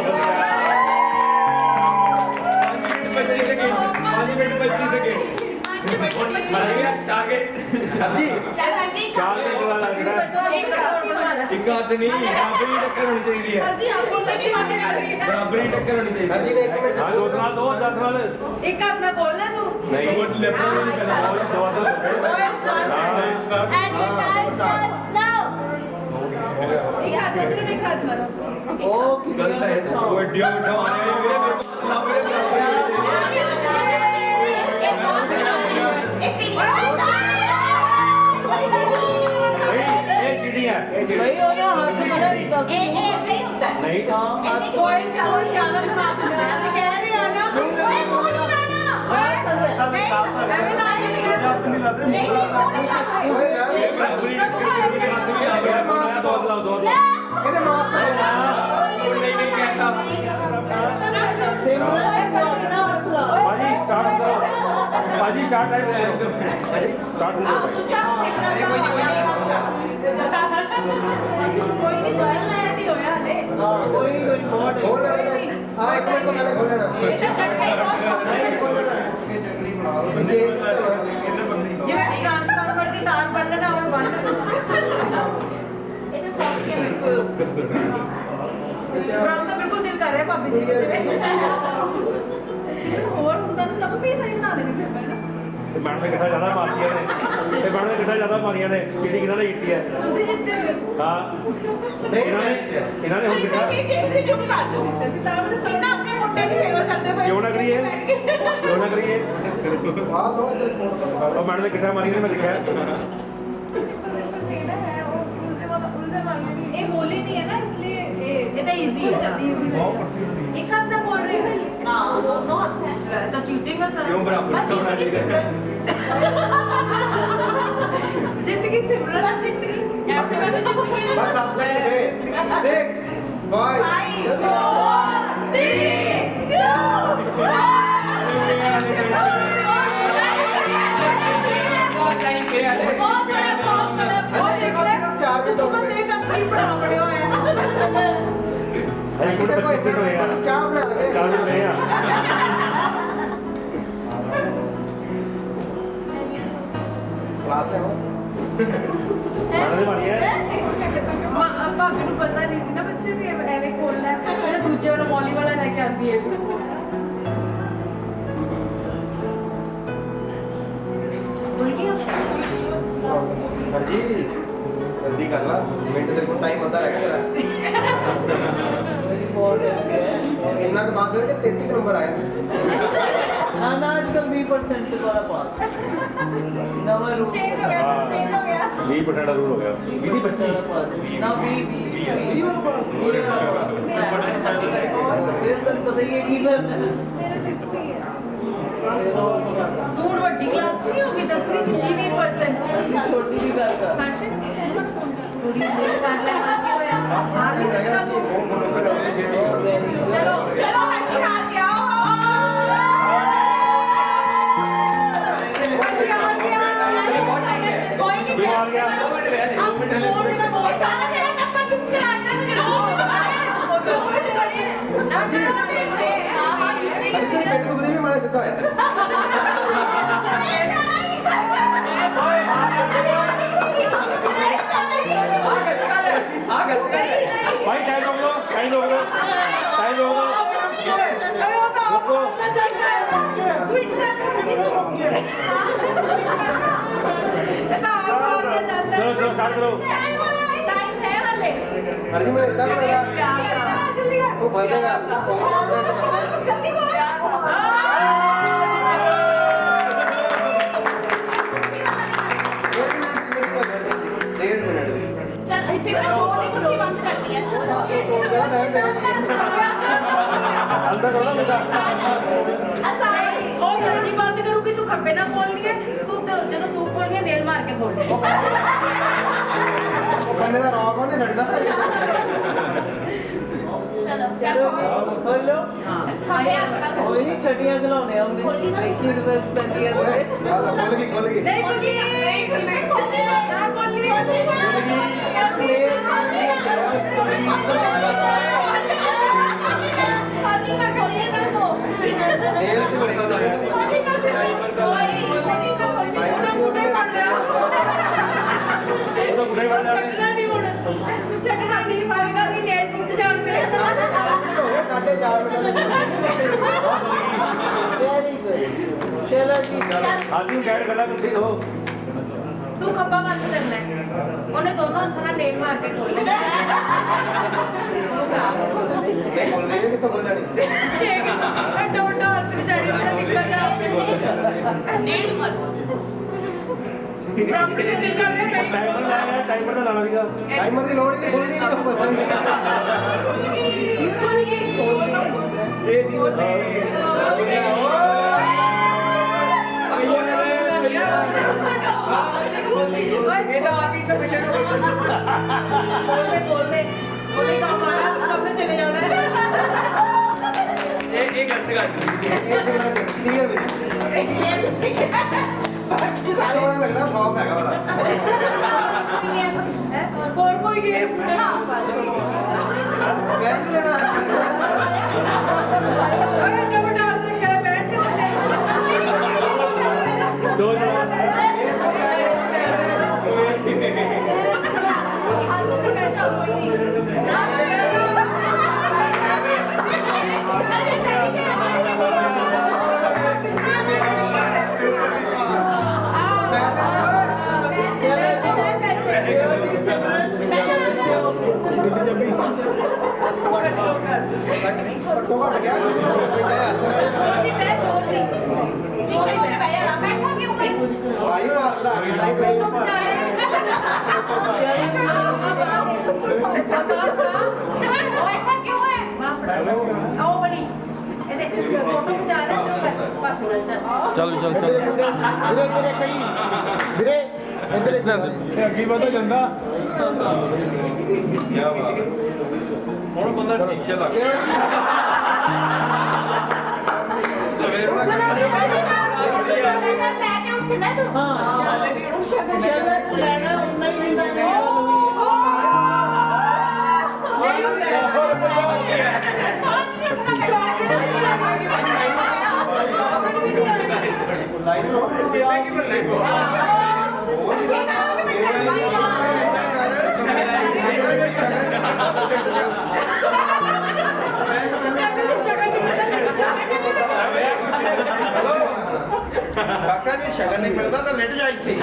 5 ਮਿੰਟ 25 ਸੈਕਿੰਡ ਟਾਰਗੇਟ ਹਰਜੀ ਚੱਲ ਹਾਂਜੀ 4 मिनट वाला लग रहा है ਇੱਕ ਕਰੋੜ ਬਣਾ ਲੈ ਇੱਕ ਹੱਥ ਨਹੀਂ ਬਰਾਬਰੀ ਟੱਕਰ ਹੋਣੀ ਚਾਹੀਦੀ ਹੈ ਜੀ ਆਪੋ ਸੱਚੀ ਬਾतें कर रही है ਬਰਾਬਰੀ ਟੱਕਰ ਹੋਣੀ ਚਾਹੀਦੀ ਹਰਜੀ ਨੇ 1 ਮਿੰਟ हाँ दो नाल दो दस नाल एक हाथ में बोल ले तू नहीं वो लेफ्ट में नहीं करना। और दो दो ओए स्मार्ट हाँ And your time starts now. एक हाथ में सिर्फ एक हाथ मारो ਉਹ ਕੀ ਗਲਤ ਹੈ ਉਹ ਐਡੀਓ ਉਠਾ ਆਏ ਵੀਰੇ ਮੇਰੇ ਕੋਲ ਮੇਰੇ ਬਰਾਬਰ एक पीली ये चिड़ी है ਭਾਈ ਉਹ ਨਾ ਹੱਥ ਮਨਾ ਨਹੀਂ ਦੱਸ ए ए नहीं होता ਹੁੰਦਾ ਹੈ ਨਹੀਂ ਇੰਨੀ ਕੋਈ ਬਹੁਤ ਜ਼ਿਆਦਾ ਦਿਮਾਗ ਹੁੰਦਾ ਹੈ ਅਸੀਂ ਕਹਿ ਰਹੇ ਹਾਂ ਨਾ ਓਏ ਮੂੰਹ ਨਹੀਂ ਲਾਣਾ ਓਏ ਨਹੀਂ ਐਵੇਂ ਲਾ ਕੇ ਨਹੀਂ ਹੱਥ ਨਹੀਂ ਲਾਦੇ ਨਹੀਂ ਮੂੰਹ ਨਹੀਂ ਲਾਣਾ ਓਏ ਯਾਰ ਇਹਦੇ ਮਾਸਕ ਦੋ ਇਹਦੇ ਮਾਸਕ ਦੋ ਨਹੀਂ ਨਹੀਂ ਕਹਿੰਦਾ ਭਾਜੀ ਸਟਾਰਟ ਕਰੋ ਭਾਜੀ ਸਟਾਰਟ ਟਾਈਮ ਕਰੋ ਸਟਾਰਟ ਹੋ ਕੋਈ ਨਹੀਂ ਸੋਇਲ ਲੈਂਡੀ ਹੋਇਆ ਹਲੇ ਹਾਂ ਕੋਈ ਬਹੁਤ ਖੋਲ ਲੈਣਾ ਹਾਂ ਇੱਕ ਮਿੰਟ ਤੋਂ ਪਹਿਲੇ ਖੋਲ ਲੈਣਾ ਇਹ ਸ਼ਟਰ ਟਾਈਪ ਖੋਲ ਲੈਣਾ ਕਿ ਜੰਗਲੀ ਬਣਾ ਲਓ ਚੇਂਜ ਕਿੰਨੇ ਬੰਦੇ ਜਿਵੇਂ ਟ੍ਰਾਂਸਫਾਰਮਰ ਦੀ ਤਾਰ ਬੰਨਦਾ ਹੋਵੇ ਬੰਨ ਇਹ ਤਾਂ ਸੌਫਟ ਕੇ ਬ੍ਰਾਮ ਤਾਂ ਬਿਲਕੁਲ ਦਿਲ ਕਰ ਰਿਹਾ ਭਾਬੀ ਜੀ ਹੋਰ ਹੁੰਦਾ ਤਾਂ ਲੱਭ ਵੀ ਸਹੀ ਬਣਾ ਦੇਣੀ ਸੀ ਪਹਿਲਾਂ ਮੈਡਮ ਨੇ ਕਿੱਥਾ ਜ਼ਿਆਦਾ ਮਾਰੀਆਂ ਨੇ ਤੇ ਮੈਡਮ ਨੇ ਕਿੱਥਾ ਜ਼ਿਆਦਾ ਮਾਰੀਆਂ ਨੇ ਕਿਹੜੀ ਕਿਹਨਾਂ ਨੇ ਕੀਤੀ ਹੈ ਤੁਸੀਂ ਜਿੱਤੇ ਸੀ ਹਾਂ ਇਹਨਾਂ ਨੇ ਹੁਣ ਕਿੱਥਾ ਤੁਸੀਂ ਚੁੱਪ ਕਰ ਦਿਓ ਅਸੀਂ ਤਾਂ ਕਿੰਨਾ ਆਪਣੇ ਮੁੰਡੇ ਦੀ ਫੇਵਰ ਕਰਦੇ ਪਏ ਕਿਉਂ ਨਾ ਕਰੀਏ ਕਿਉਂ ਨਾ ਕਰੀਏ ਆਹ ਲੋ ਇੱਧਰ ਸਪੋਰਟ ਉਹ ਮੈਡਮ ਨੇ ਕਿੱਥਾ ਮਾਰੀਆਂ ਨੇ ਮੈਂ ਦੇਖਿਆ ਇਹ ਹੋਲੀ ਨਹੀਂ ਹੈ ਨਾ ਇਸ ਲਈ ਇਹ ਤਾਂ ਈਜ਼ੀ ਹੈ ਜ਼ਿਆਦਾ ਈਜ਼ੀ ਇੱਕ ਹੱਥ ਦਾ ਬੋਲ ਰਹੇ ਹੋ ਹਾਂ ਦੋਨੋਂ ਹੱਥ ਹੈ ਤਾਂ ਚੀਟਿੰਗ ਹੈ ਸਰ ਕਿਉਂ ਬਰਾਬਰ ਕਰਨਾ ਚਾਹੀਦਾ ਜ਼ਿੰਦਗੀ ਸਿਮਰਨ ਜ਼ਿੰਦਗੀ ਐਸੇ ਮੈਂ ਜ਼ਿੰਦਗੀ ਬਸ ਆਪ ਸਾਈਡ पे 6 5 ਇੱਕ ਮਿੰਟ 25 ਮਿੰਟ ਹੋਏ ਆ ਚਾਹ ਬਣਾ ਦੇ ਚਾਹ ਵੀ ਰਹੇ ਆ ਕਲਾਸ ਲੈ ਮੈਡਮ ਨੇ ਮਾਰੀ ਹੈ ਭਾਬੀ ਨੂੰ ਪਤਾ ਨਹੀਂ ਸੀ ਨਾ ਬੱਚੇ ਵੀ ਐਵੇਂ ਖੋਲਣਾ ਹੈ ਜਿਹੜਾ ਦੂਜੇ ਵਾਲਾ ਮੌਲੀ ਵਾਲਾ ਲੈ ਕੇ ਆਉਂਦੀ ਹੈ ਹਰਜੀ ਜਲਦੀ ਕਰ ਲਾ ਮਿੰਟ ਦੇ ਕੋਲ ਟਾਈਮ ਹੁੰਦਾ ਰਹਿ ਗਿਆ ਬਹੁਤ ਹੈ ਇੰਨਾ ਕੁ ਬਾਤ ਹੈ ਕਿ 33 ਨੰਬਰ ਆਏ ਨਾ ਨਾ ਅੱਜਕੱਲ 20% ਵਾਲਾ ਪਾਸ ਨਵਾਂ ਰੂਲ ਚੇਂਜ ਹੋ ਗਿਆ ਚੇਂਜ ਹੋ ਗਿਆ 20% ਦਾ ਰੂਲ ਹੋ ਗਿਆ 20 ਬੱਚੇ ਨਾ 20 ਵਾਲਾ ਪਾਸ ਫਿਰ ਤਾਂ ਪਤਾ ਹੀ ਹੈ ਕੀ ਬਾਤ ਹੈ ਤੂੰ ਵੱਡੀ ਕਲਾਸ ਚ ਨਹੀਂ ਹੋਗੀ 10ਵੀਂ ਚ 20% ਅਸੀਂ ਛੋਟੀ ਦੀ ਗੱਲ ਕਰ ਕੁੜੀ ਨੇ ਕਰ ਲੈ ਕੀ ਹੋਇਆ ਹਾਰ ਨਹੀਂ ਸਕਦਾ ਤੂੰ ਚਲੋ ਚਲੋ ਹੱਥੀ ਹਾਰ ਗਿਆ ਕੋਈ ਨਹੀਂ ਕਿਉਂ ਹਾਰ ਗਿਆ? ਹੋਰ ਵੀ ਬਹੁਤ ਸਾਰਾ ਚਿਹਰਾ ਟੱਪਾ ਚੁੱਪ ਕੇ ਆ ਅਜੇ ਪੇਟ ਦੁਖਦੀ ਵੀ ਮਾਰੇ ਸਿੱਧਾ ਹੋਇਆ ਆ ਗਲਤ ਕਰ ਭਾਈ ਟਾਈਮ ਰੋਕ ਲਓ ਟਾਈਮ ਰੋਕ ਲਓ ਟਾਈਮ ਰੋਕ ਲਓ ਚਲੋ ਚਲੋ ਸਟਾਰਟ ਕਰੋ ਹਰਜੀ ਮੈਂ ਇਦਾਂ ਬਣਾਇਆ ਉਹ ਫਸੇਗਾ डेढ़ मिनट ਚੱਲ ਇੱਥੇ ਮੈਂ ਛੋਟੀ ਕੁੱਤੀ ਬੰਦ ਕਰਨੀ ਹੈ ਅੰਦਰ ਕਰੋ ਨਾ ਬੇਟਾ ਅਸਾਈ ਉਹ ਸੱਚੀ ਬੰਦ ਕਰੂਗੀ ਤੂੰ ਖੱਬੇ ਨਾਲ ਖੋਲਣੀ ਹੈ ਤੂੰ ਜਦੋਂ ਤੂੰ ਖੋਲਣੀ ਹੈ ਨੇਲ ਮਾਰ ਕੇ ਖੋਲਣੀ ਉਹ ਕੰਨੇ ਦਾ ਰੌਕ ਉਹਨੇ ਛੱਡਦਾ ਚਲੋ ਬੋਲੋ ਖਾਇਆ ਆਪਣਾ ਕੋਈ ਨਹੀਂ ਛੱਡੀਆਂ ਖਿਲਾਉਣੇ ਆ ਉਹਨੇ ਦੇਖੀ ਰੁਪਏ ਪੈਂਦੀਆਂ ਓਏ ਤੇ ਆ ਖੁੱਲ ਗਈ ਨਹੀਂ ਖੋਲੀ ਨਹੀਂ ਖੋਲੀ ਨਾ ਖੋਲੀ ਨੇਲ ਚ ਹੋਏਗਾ ਉਹਨੇ ਮੁੰਡੇ ਕਰ ਲਿਆ ਉਹ ਤਾਂ ਗੁੱਡੇ ਵੱਲ ਜਾ ਛੱਡਣਾ ਨਹੀਂ ਹੁਣ ਛੱਡਣਾ ਨਹੀਂ ਮਾਰੇਗਾ ਕਿ ਨੇਲ ਟੁੱਟ ਜਾਣ ਤੇ 4:30 ਮਿੰਟ ਵੈਰੀ ਗੁੱਡ ਚਲੋ ਜੀ ਆਦੀ ਗਾਈਡ ਗੱਲਾਂ ਕਿੱਥੇ ਹੋ ਤੂੰ ਖੱਬਾ ਬੰਦ ਕਰਨਾ ਹੈ ਉਹਨੇ ਦੋਨੋਂ ਹੱਥਾਂ ਨਾਲ ਨੇਲ ਮਾਰ ਕੇ ਖੋਲਣਾ ਇਹ ਖੁੱਲਣੀ ਹੈ ਕਿ ਤਾਂ ਖੁੱਲ ਜਾਣੀ ਡੋਡਾ ਹੱਥ ਵਿਚਾਰੀ ਉਹਦਾ ਨਿਕਲ ਜਾ ਨੇਲ ਮਾਰ ਬ੍ਰਾਹਮਣ ਦੇ ਦਿਲ ਕਰ ਰਿਹਾ ਟਾਈਮਰ ਲਾਇਆ ਟਾਈਮਰ ਤਾਂ ਲਾਣਾ ਸੀਗਾ ਟਾਈਮਰ ਦੀ ਲੋੜ ਹੀ ਨਹੀਂ ਖੁੱਲਣੀ ਨਹੀਂ ਪਤਾ ਨਹੀਂ ਇਹਦਾ ਆਪ ਹੀ ਸਬਮਿਸ਼ਨ ਬੋਲਦੇ ਉਹਨੇ ਕੰਮ ਆਣਾ ਆਪਣੇ ਚਲੇ ਜਾਣਾ ਇਹ ਗਲਤ ਗੱਲ ਲੱਗਦਾ ਫਾਰਮ ਹੈਗਾ ਵਾਲਾ ਹੋਰ ਕੋਈ ਗੇਮ ਬੈਂਕ ਲੈਣਾ ਓਏ ਡਬਲ ਡਾਲ ਰੱਖਿਆ ਬੈਠ ਤੇ ਉੱਤੇ ਦੋ ਘੱਟੋ ਘੱਟ ਗਿਆ ਭਾਈ ਮਾਰਦਾ ਆ ਗਿਆ ਭਾਈ ਆਓ ਬਣੀ ਇਹਦੇ ਫੋਟੋ ਖਿਚਾ ਲੈ ਤੂੰ ਬਾਥੂਰ ਚੱਲ ਚੱਲ ਚੱਲ ਵੀਰੇ ਤੇਰੇ ਕਈ ਵੀਰੇ ਇੱਧਰ ਇਹ ਅੱਗੇ ਵਧਦਾ ਜਾਂਦਾ ਕੀ ਬਾਤ ਹੁਣ ਬੰਦਾ ਠੀਕ ਜਿਹਾ ਲੱਗਦਾ ਸਵੇਰ ਦਾ ਲੈ ਕੇ ਉੱਠਣਾ ਤੂੰ ਸ਼ਗਨ ਲੈਣਾ ਉਨਾ ਹੀ ਹੁੰਦਾ ਕਾਕਾ ਜੀ ਸ਼ਗਨ ਨਹੀਂ ਮਿਲਦਾ ਤਾਂ ਲਿਟ ਜਾ ਇੱਥੇ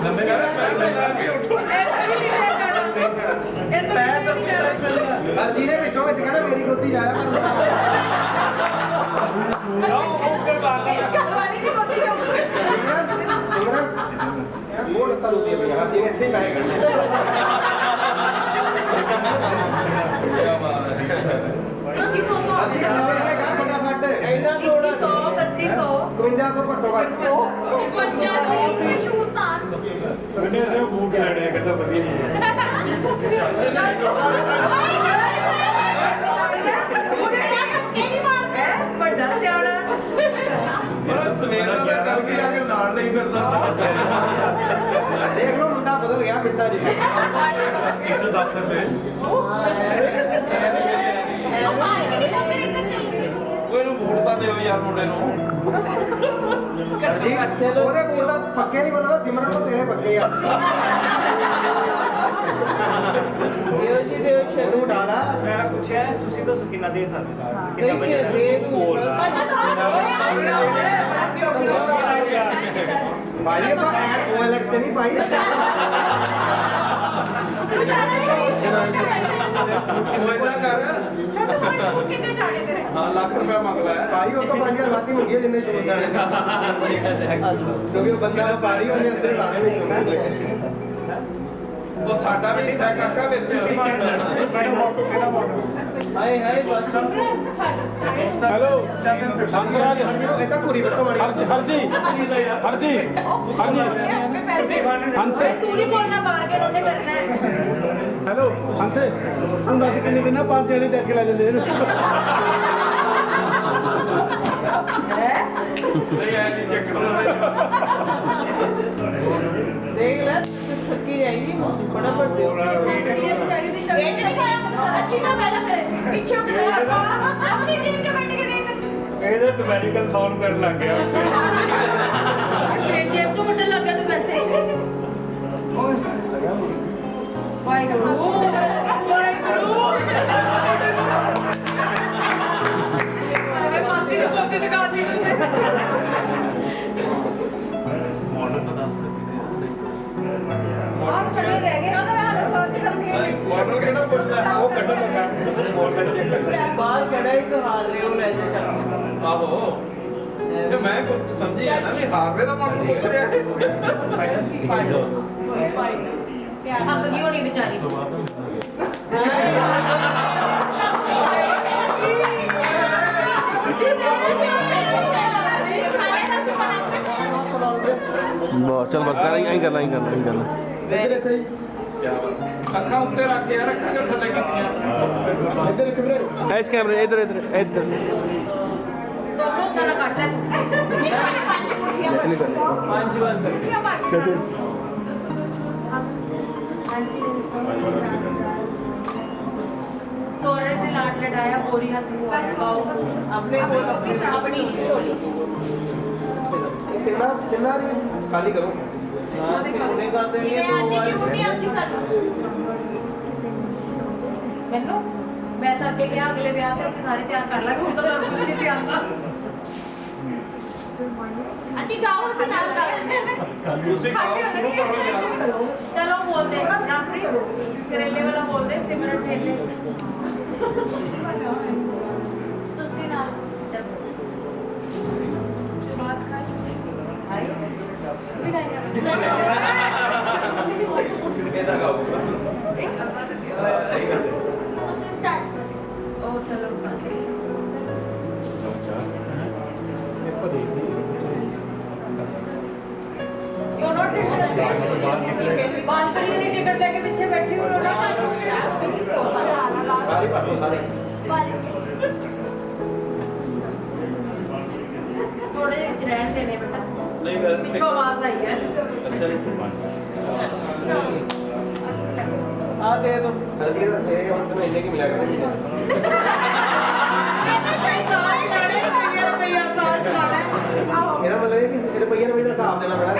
ਲੰਮੇ ਅਰਜੀ ਨੇ ਵਿੱਚੋਂ ਵਿੱਚ ਕਹਿੰਦਾ ਮੇਰੀ ਗੋਦੀ ਜਾਇਆ ਕਰਵਾਨੀ ਦੀ ਕੋਤੀ ਉਹ ਲੱਤਾਂ ਦੁਖੀ ਪਈਆਂ ਹਰਜੀ ਨੇ ਇੱਥੇ ਪੈਸੇ ਕੱਢੇ ਕੀ ਸੋਚੋ ਅਸੀਂ ਮੇਰੇ ਘਰ ਫਟਾਫਟ ਇੰਨਾ ਥੋੜਾ 3100 5200 ਘੱਟੋ ਘੱਟ ਉਹਨੇ ਇਹ ਬੂਟ ਲੈਣੇ ਕਿੱਦਾਂ ਵਧੀਆ ਨਹੀਂ ਵੱਡਾ ਸਿਆਣਾ ਬੜਾ ਸਵੇਰ ਦਾ ਤਾਂ ਚੱਲ ਕੇ ਆ ਕੇ ਨਾਲ ਲਈ ਫਿਰਦਾ ਦੇਖ ਲਓ ਮੁੰਡਾ ਬਦਲ ਗਿਆ ਬਿੱਟਾ ਜੀ 110 ਰੁਪਏ ਕੋਈ ਨੂੰ ਵੋਟ ਤਾਂ ਦਿਓ ਯਾਰ ਮੁੰਡੇ ਨੂੰ ਜੀ ਉਹਦੇ ਕੋਲ ਤਾਂ ਪੱਕੇ ਨਹੀਂ ਕੋਲ ਸਿਮਰਨ ਤੋਂ ਤੇਰੇ ਪੱਕੇ ਆ ਦੇਵ ਜੀ ਦੇਵ ਤੂੰ ਸ਼ਗਨ ਡਾਲਾ ਮੈਂ ਪੁੱਛਿਆ ਤੁਸੀਂ ਦੱਸੋ ਕਿੰਨਾ ਦੇ ਸਕਦੇ ਕਿੰਨਾ ਦੇਖਿਏ ਬਜਟ ਦੇ ਨੂੰ ਭਾਈ ਆਪਾਂ OLX ਤੇ ਨਹੀਂ ਭਾਈ ਉਹ ਇਦਾਂ ਕਰ ਹਾਂ ਲੱਖ ਰੁਪਇਆ ਮੰਗਦਾ ਹੈ ਭਾਈ ਉਹ ਤੋਂ 5000 ਵਾਤੀ ਹੋ ਗਈ ਜਿੰਨੇ ਚੋਂ ਜਾਣੇ ਕਿਉਂਕਿ ਉਹ ਬੰਦਾ ਵਪਾਰੀ ਉਹਨੇ ਅੰਦਰ ਲਾਣੇ ਵਿੱਚ ਉਹ ਸਾਡਾ ਵੀ ਹਿੱਸਾ ਕਾਕਾ ਵਿੱਚ ਹਾਏ ਹਾਏ ਬਸ ਹੈਲੋ ਸੰਗਰਾਜ ਇਹ ਤਾਂ ਘੂਰੀ ਬੱਤੋਂ ਬਣੀ ਹਰਜੀ ਓਏ ਤੂੰ ਨਹੀਂ ਬੋਲਣਾ ਮਾਰ ਕੇ ਉਹਨੇ ਕਰਨਾ ਹੈ ਹੈਲੋ ਹੰਸੇ ਤੂੰ ਦੱਸ ਕਿੰਨੇ ਦਿਨਾਂ 5 ਜਣੇ ਚੱਕ ਕੇ ਲੈ ਜਾਂਦੇ ਇਹਨੂੰ ਨਹੀਂ ਆਇਆ ਨਹੀਂ ਚੱਕਣਾ ਦੇਖ ਲੈ ਥੱਕੀ ਜਾਏਗੀ ਬੜਾ ਵੱਡੇ ਇਹ ਵਿਚਾਰੀ ਦੀ ਸ਼ਕਲ ਨਹੀਂ ਖਾਇਆ ਅੱਛੀ ਨਾ ਪਹਿਲਾਂ ਫਿਰ ਪਿੱਛੇ ਕਿ ਮੇਰਾ ਆਪਣੀ ਜੀਬ ਚ ਬੈਠ ਕੇ ਦੇਖ ਇਹਦੇ ਤੇ ਮੈਡੀਕਲ ਸੌਲਵ ਕਰਨ ਲੱਗ ਗਿਆ ਫਿਰ ਜੇਬ ਚੋਂ ਕੱਢਣ ਲੱਗ ਗਿਆ ਤੂੰ ਪੈਸੇ ਓਏ ਵਾਹਿਗੁਰੂ ਅਰੇ ਮਾਸੀ ਦੀ ਕੋਪੀ ਦਿਖਾਤੀ ਤੂੰ ਆਹ ਚੱਲੇ ਰਹਿ ਗਏ ਉਹਦਾ ਮੈਂ ਹਾਲੇ ਸਰਚ ਕਰਕੇ ਮਾਡਲ ਕਿਹੜਾ ਪੁੱਛਦਾ ਉਹ ਕੱਢਣ ਲੱਗਾ ਬਾਹਰ ਕਿਹੜਾ ਇੱਕ ਹਾਰ ਰਹੇ ਹੋ ਲੈ ਜਾ ਚੱਲ ਆਹੋ ਤੇ ਮੈਂ ਕੁਝ ਸਮਝੀ ਆ ਨਾ ਵੀ ਹਾਰਵੇ ਦਾ ਮਾਡਲ ਪੁੱਛ ਰਿਹਾ ਹੈ ਕੋਈ ਫਾਇਦਾ ਥੱਕ ਗਈ ਹੋਣੀ ਵਿਚਾਰੀ चल बस कर यहीं करना यहीं करना यहीं करना ਇੱਧਰ ਦੇਖੋ ਜੀ ਕੀ ਬਾਤ ਅੱਖਾਂ ਉੱਤੇ ਰੱਖ ਕੇ ਰੱਖਾਂ ਕਿ ਥੱਲੇ ਕੀਤੀਆਂ ਇੱਧਰ ਇੱਕ ਵੀਰੇ इस कैमरे इधर इधर इधर ਦੋਨੋਂ ਗਾਣਾ ਕੱਟ ਲੈ ਤੂੰ चली कर 5 बंद ਸੋਰੇ ਨੇ ਲਾਟ ਲੜਾਇਆ ਬੋਰੀ ਹੱਥ ਨੂੰ ਆਇਆ ਪਾਓ अपने अपनी झोली ਇਹ ਕਿੰਨਾ ਦੀ ਖਾਲੀ ਕਰੋ हाँ सिमने कर देंगे ਇਹ दो ਆਂਟੀ बार ਕਿਉਂ ਨਹੀਂ ਆਉਂਦੀ ਸਾਨੂੰ ਮੈਨੂੰ ਮੈਂ ਤਾਂ ਅੱਗੇ ਕਿਹਾ ਅਗਲੇ ਵਿਆਹ ਤੇ ਅਸੀਂ ਸਾਰੇ ਤਿਆਰ ਕਰ ਲਾਂਗੇ ਹੁਣ ਤਾਂ ਤੁਹਾਨੂੰ ਕੁਝ ਨਹੀਂ ਆਉਂਦਾ ਆਂਟੀ ਗਾਓ ਅਸੀਂ ਨਾਲ ਗਾ ਲੈਂਦੇ ਤੁਸੀਂ ਖਾਓ ਸ਼ੁਰੂ ਕਰੋ ਜਰਾ ਚਲੋ ਬੋਲਦੇ ਰਾਫਰੀ ਕਰੇਲੇ ਵਾਲਾ ਬੋਲਦੇ ਸਿਮਰਨ ਢੇਲੇ ਤੁਸੀਂ ਨਾਲ ਸ਼ੁਰੂਆਤ ਕਰ ਆਈ ਵੀ ਗਾਇਆ ਕਿਹਦਾ ਗਾਊਗਾ ਤੁਸੀਂ ਸਟਾਰਟ ਉਹ ਚਲੋ you note balcony the ticket ਲੈ ਕੇ ਪਿੱਛੇ ਬੈਠੀ ਹੋ ਨਾ ਸਾਰੇ ਭਰ ਲਓ ਸਾਰੇ ਥੋੜੇ ਜਿਹੇ ਵਿੱਚ ਰਹਿਣ ਦੇਣੇ ਬੇਟਾ ਨਹੀਂ ਵੈਸੇ ਪਿੱਛੋਂ ਆਵਾਜ਼ ਆਈ ਹੈ ਅੱਛਾ ਜੀ हाँ दे दो ਹਲਦੀ ਦਾ ਇਹ ਹੁਣ ਤੁਹਾਨੂੰ ਇੰਨੇ ਕੀ ਮਿਲਿਆ ਕਰੇ ਇਹਦਾ ਮਤਲਬ ਇਹ ਕਿ ਰੁਪਈਆ ਦਾ ਹਿਸਾਬ ਦੇਣਾ ਪੈਣਾ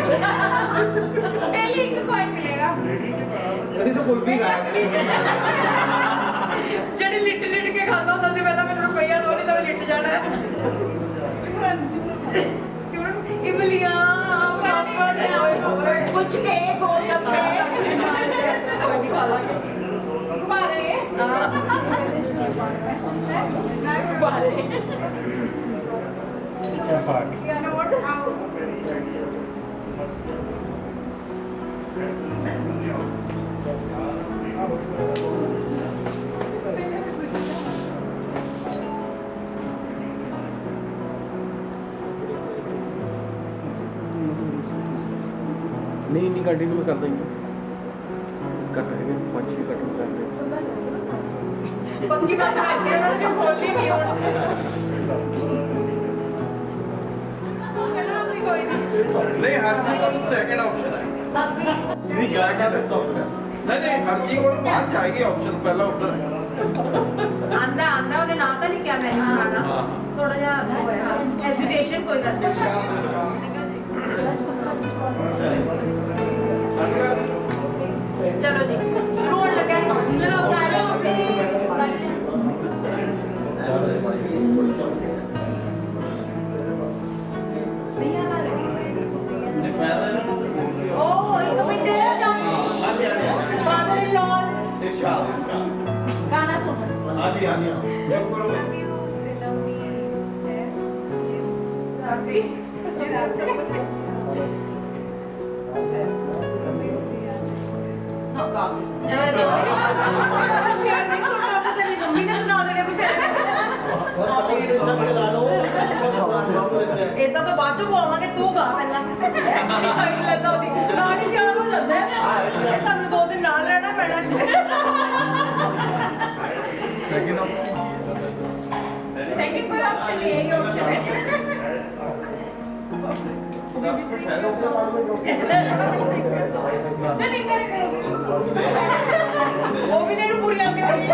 ਅਸੀਂ ਤਾਂ ਕੁਲਫੀ ਖਾਇਆ ਕਰੇ ਜਿਹੜੀ ਲਿਟ ਲਿਟ ਕੇ ਖਾਂਦਾ ਹੁੰਦਾ ਸੀ ਪਹਿਲਾਂ ਮੈਨੂੰ ਰੁਪਈਆ ਦੋ ਨਹੀਂ ਤਾਂ ਲਿਟ ਜਾਣਾ ਇਮਲੀਆਂ ਪਾਪੜ ਕੁਝ ਕੇ ਗੋਲ ਗੱਪੇ ਕੋਈ ਖਾ ਲਾਂਗੇ ਬਾਰੇ ਬਾਰੇ नहीं नहीं कंटिन्यू कर देंगे कट है 5-6 कट कर देंगे ਪੱਕੀ ਬਾਤ ਕਰਕੇ ਉਹਨਾਂ ਨੇ ਖੋਲੀ ਨਹੀਂ ਹੁਣ ਕੋਈ ਨਹੀਂ ਨਹੀਂ ਹਰਜੀ ਕੋਲ ਸੈਕਿੰਡ ਆਪਸ਼ਨ ਹੈ ਨਹੀਂ ਗਾ ਕੇ ਤੇ ਸੌਫਟ ਨਹੀਂ ਹਰਜੀ ਕੋਲ ਬਾਅਦ ਚ ਆਏਗੀ ਆਪਸ਼ਨ ਪਹਿਲਾਂ ਉੱਧਰ ਹੈ ਆਂਦਾ ਉਹਨੇ ਨਾ ਤਾਂ ਨਹੀਂ ਕਿਹਾ ਮੈਨੂੰ ਸੁਣਾਣਾ ਥੋੜਾ ਜਿਹਾ ਹੋਇਆ ਹੈਜ਼ਿਟੇਸ਼ਨ ਕੋਈ ਗੱਲ ਨਹੀਂ ਚਲੋ ਜੀ ਸ਼ੁਰੂ ਹੋਣ ਲੱਗਾ ਚਲੋ ਪਲੀਜ਼ ਉਹ ਇੱਕ ਮਿੰਟ ਫਾਦਰ ਇਨ ਲਾਜ਼ ਗਾਣਾ ਸੁਣ ਹਾਂਜੀ ਹਾਂਜੀ ਜੋ ਕਰੋ ਰਾਤੀ ਨਾ ਗਾ ਯਾਰ ਨਹੀਂ ਸੁਣਦਾ ਤਾਂ ਤੇਰੀ ਮੰਮੀ ਨੇ ਸੁਣਾ ਦੇਣੇ ਕੋਈ ਇਦਾਂ ਤਾਂ ਬਾਅਦ ਚੋਂ ਗਾਵਾਂਗੇ ਤੂੰ ਗਾ ਪਹਿਲਾਂ ਆਪਣੀ ਸਾਈਡ ਲੈਂਦਾ ਉਹਦੀ ਨਾਲ ਹੀ ਤਿਆਰ ਹੋ ਜਾਂਦਾ ਹੈ ਇਹ ਸਾਨੂੰ 2 ਦਿਨ ਨਾਲ ਰਹਿਣਾ ਪੈਣਾ ਸੈਕਿੰਡ ਕੋਈ ਆਪਸ਼ਨ ਨਹੀਂ ਹੈ ਇਹ ਆਪਸ਼ਨ ਉਹ ਵੀ ਤੈਨੂੰ ਪੂਰੀ ਆਉਂਦੀ ਹੋਈ